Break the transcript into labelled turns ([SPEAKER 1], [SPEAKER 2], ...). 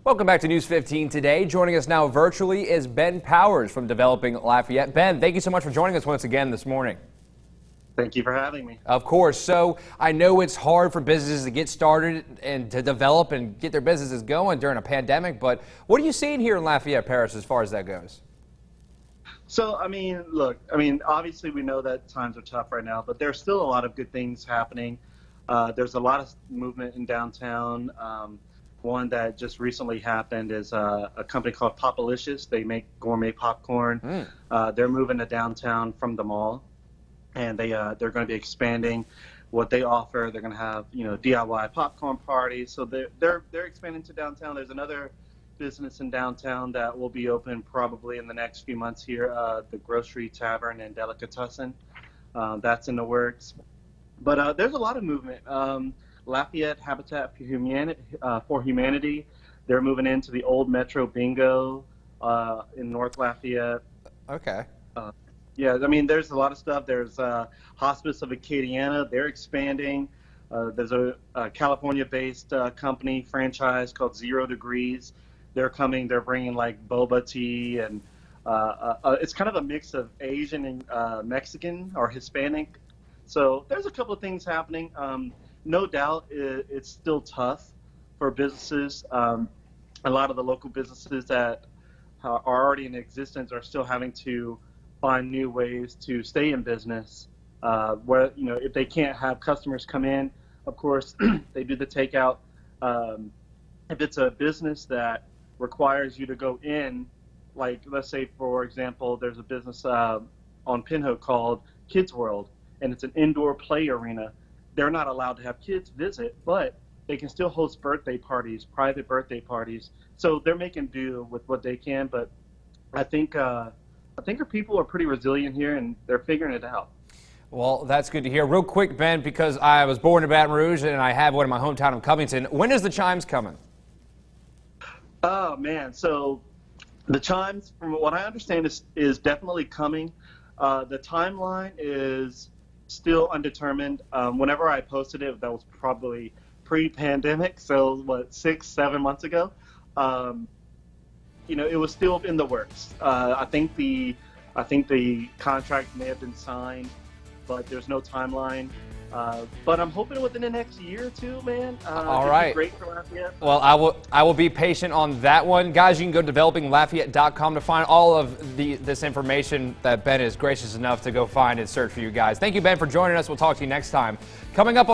[SPEAKER 1] Welcome back to News 15 today. Joining us now virtually is Ben Powers from Developing Lafayette. Ben, thank you so much for joining us once again this morning.
[SPEAKER 2] Thank you for having me.
[SPEAKER 1] Of course. So I know it's hard for businesses to get started and to develop and get their businesses going during a pandemic, but what are you seeing here in Lafayette Parish as far as that goes?
[SPEAKER 2] So, look, obviously we know that times are tough right now, but there's still a lot of good things happening. There's a lot of movement in downtown. One that just recently happened is a company called Popalicious. They make gourmet popcorn. They're moving to downtown from the mall, and they're going to be expanding what they offer. They're going to have DIY popcorn parties. So they're expanding to downtown. There's another business in downtown that will be open probably in the next few months here. The Grocery Tavern and Delicatessen. That's in the works. But there's a lot of movement. Lafayette Habitat for Humanity, they're moving into the old Metro Bingo in North Lafayette.
[SPEAKER 1] Okay.
[SPEAKER 2] There's a lot of stuff. There's Hospice of Acadiana. They're expanding. There's a California-based company franchise called 0 Degrees. They're coming. They're bringing like boba tea, and it's kind of a mix of Asian and Mexican or Hispanic. So there's a couple of things happening. No doubt it's still tough for businesses. A lot of the local businesses that are already in existence are still having to find new ways to stay in business. Where if they can't have customers come in, of course they do the takeout. If it's a business that requires you to go in, like let's say for example, there's a business on Pinhook called Kids World, and it's an indoor play arena. They're not allowed to have kids visit, but they can still host birthday parties, private birthday parties. So they're making do with what they can. But I think our people are pretty resilient here, and they're figuring it out.
[SPEAKER 1] Well, that's good to hear. Real quick, Ben, because I was born in Baton Rouge and I have one in my hometown of Covington. When is the Chimes coming?
[SPEAKER 2] Oh man, so the Chimes, from what I understand, is definitely coming. The timeline is still undetermined. Whenever I posted it, that was probably pre-pandemic, so 6-7 months ago. It was still in the works. I think the contract may have been signed, but there's no timeline. But I'm hoping within the next year or two, man.
[SPEAKER 1] All right.
[SPEAKER 2] Great for Lafayette.
[SPEAKER 1] Well, I will be patient on that one. Guys, you can go to developinglafayette.com to find all of this information that Ben is gracious enough to go find and search for you guys. Thank you, Ben, for joining us. We'll talk to you next time. Coming up